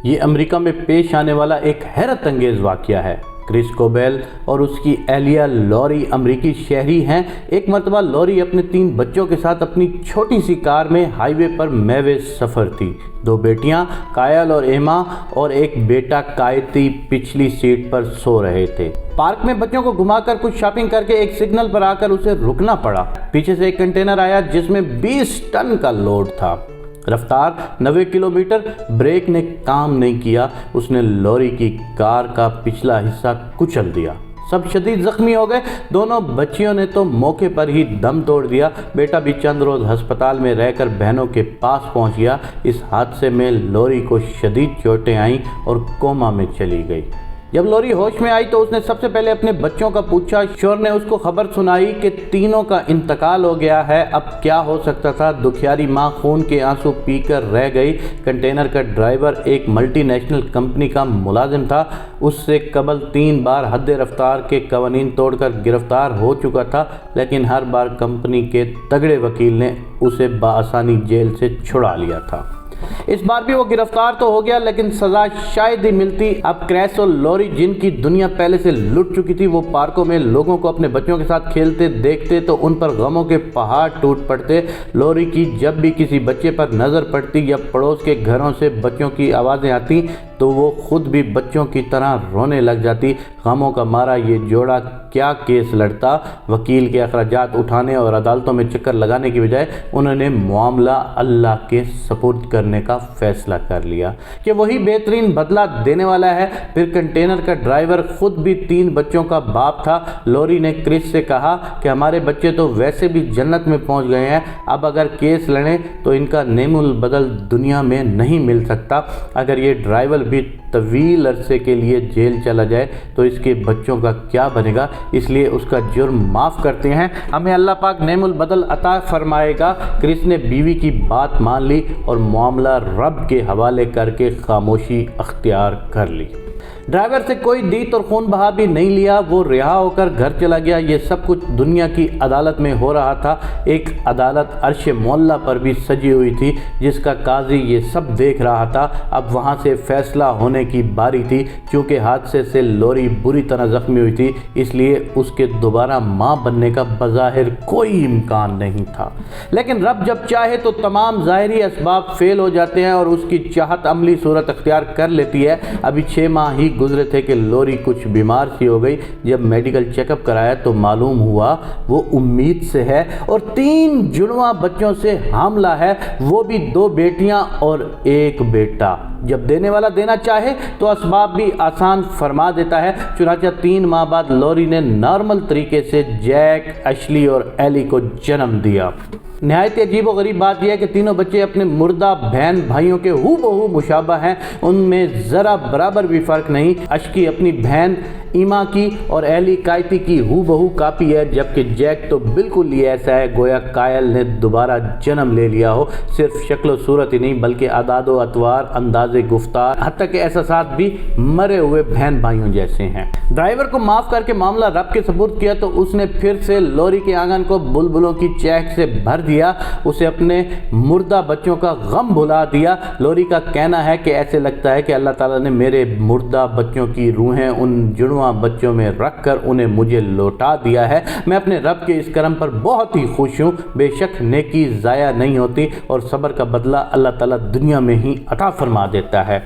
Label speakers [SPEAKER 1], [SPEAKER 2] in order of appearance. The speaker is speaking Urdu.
[SPEAKER 1] یہ امریکہ میں پیش آنے والا ایک حیرت انگیز واقعہ ہے۔ کرس کوبیل اور اس کی اہلیہ لوری امریکی شہری ہیں۔ ایک مرتبہ لوری اپنے 3 بچوں کے ساتھ اپنی چھوٹی سی کار میں ہائی وے پر محو سفر تھی۔ 2 بیٹیاں کائل اور ایما اور ایک بیٹا کائتی پچھلی سیٹ پر سو رہے تھے۔ پارک میں بچوں کو گھما کر کچھ شاپنگ کر کے ایک سگنل پر آ کر اسے رکنا پڑا۔ پیچھے سے ایک کنٹینر آیا جس میں 20 ٹن کا لوڈ تھا۔ رفتار 90 کلومیٹر۔ بریک نے کام نہیں کیا۔ اس نے لوری کی کار کا پچھلا حصہ کچل دیا۔ سب شدید زخمی ہو گئے۔ دونوں بچیوں نے تو موقع پر ہی دم توڑ دیا۔ بیٹا بھی چند روز ہسپتال میں رہ کر بہنوں کے پاس پہنچ گیا۔ اس حادثے میں لوری کو شدید چوٹیں آئیں اور کوما میں چلی گئی۔ جب لوری ہوش میں آئی تو اس نے سب سے پہلے اپنے بچوں کا پوچھا۔ شوہر نے اس کو خبر سنائی کہ تینوں کا انتقال ہو گیا ہے۔ اب کیا ہو سکتا تھا؟ دکھیاری ماں خون کے آنسو پی کر رہ گئی۔ کنٹینر کا ڈرائیور ایک ملٹی نیشنل کمپنی کا ملازم تھا۔ اس سے قبل 3 بار حد رفتار کے قوانین توڑ کر گرفتار ہو چکا تھا، لیکن ہر بار کمپنی کے تگڑے وکیل نے اسے بآسانی جیل سے چھڑا لیا تھا۔ اس بار بھی وہ گرفتار تو ہو گیا، لیکن سزا شاید ہی ملتی۔ اب کریس اور لوری جن کی دنیا پہلے سے لٹ چکی تھی، وہ پارکوں میں لوگوں کو اپنے بچوں کے ساتھ کھیلتے دیکھتے تو ان پر غموں کے پہاڑ ٹوٹ پڑتے۔ لوری کی جب بھی کسی بچے پر نظر پڑتی یا پڑوس کے گھروں سے بچوں کی آوازیں آتی تو وہ خود بھی بچوں کی طرح رونے لگ جاتی۔ غموں کا مارا یہ جوڑا کیا کیس لڑتا۔ وکیل کے اخراجات اٹھانے اور عدالتوں میں چکر لگانے کی بجائے انہوں نے معاملہ اللہ کے سپرد کرنے کا فیصلہ کر لیا کہ وہی بہترین بدلہ دینے والا ہے۔ پھر کنٹینر کا ڈرائیور خود بھی 3 بچوں کا باپ تھا۔ لوری نے کرس سے کہا کہ ہمارے بچے تو ویسے بھی جنت میں پہنچ گئے ہیں، اب اگر کیس لڑیں تو ان کا نعم البدل دنیا میں نہیں مل سکتا۔ اگر یہ ڈرائیور بھی طویل عرصے کے لیے جیل چلا جائے تو اس کے بچوں کا کیا بنے گا؟ اس لیے اس کا جرم معاف کرتے ہیں، ہمیں اللہ پاک نعم البدل عطا فرمائے گا۔ کرس نے بیوی کی بات مان لی اور معاملہ رب کے حوالے کر کے خاموشی اختیار کر لی۔ ڈرائیور سے کوئی دیت اور خون بہا بھی نہیں لیا۔ وہ رہا ہو کر گھر چلا گیا۔ یہ سب کچھ دنیا کی عدالت میں ہو رہا تھا۔ ایک عدالت عرش معلّہ پر بھی سجی ہوئی تھی جس کا قاضی یہ سب دیکھ رہا تھا۔ اب وہاں سے فیصلہ ہونے کی باری تھی۔ چونکہ حادثے سے لوری بری طرح زخمی ہوئی تھی، اس لیے اس کے دوبارہ ماں بننے کا بظاہر کوئی امکان نہیں تھا، لیکن رب جب چاہے تو تمام ظاہری اسباب فیل ہو جاتے ہیں اور اس کی چاہت عملی صورت اختیار کر لیتی ہے۔ ابھی 6 ماہ ہی گزرے تھے کہ لوری کچھ بیمار سی ہو گئی۔ جب میڈیکل چیک اپ کرایا تو معلوم ہوا وہ امید سے ہے اور 3 جڑواں بچوں سے حاملہ ہے، وہ بھی 2 بیٹیاں اور 1 بیٹا۔ جب دینے والا دینا چاہے تو اسباب بھی آسان فرما دیتا ہے۔ چنانچہ 3 ماہ بعد لوری نے نارمل طریقے سے جیک، ایشلی اور ایلی کو جنم دیا۔ نہایت عجیب و غریب بات یہ ہے کہ تینوں بچے اپنے مردہ بہن بھائیوں کے ہو بہو مشابہ ہیں، ان میں ذرا برابر بھی فرق نہیں۔ اشکی اپنی بہن ایما کی اور ایلی کائتی کی ہو بہو کاپی ہے، جبکہ جیک تو بالکل ہی ایسا ہے گویا کائل نے دوبارہ جنم لے لیا ہو۔ صرف شکل و صورت ہی نہیں بلکہ اعداد و اطوار، انداز گفتار، حتیٰ کہ احساسات بھی مرے ہوئے بہن بھائیوں جیسے ہیں۔ ڈرائیور کو معاف کر کے معاملہ رب کے سپرد کیا تو اس نے پھر سے لوری کے آنگن کو بلبلوں کی چہک سے بھر دیا۔ اسے اپنے مردہ بچوں کا غم بھلا دیا۔ لوری کا کہنا ہے کہ ایسے لگتا ہے کہ اللہ تعالیٰ نے میرے مردہ بچوں کی روحیں ان جڑواں بچوں میں رکھ کر انہیں مجھے لوٹا دیا ہے۔ میں اپنے رب کے اس کرم پر بہت ہی خوش ہوں۔ بے شک نیکی ضائع نہیں ہوتی اور صبر کا بدلہ اللہ تعالیٰ دنیا میں ہی عطا فرما دیتا ہے۔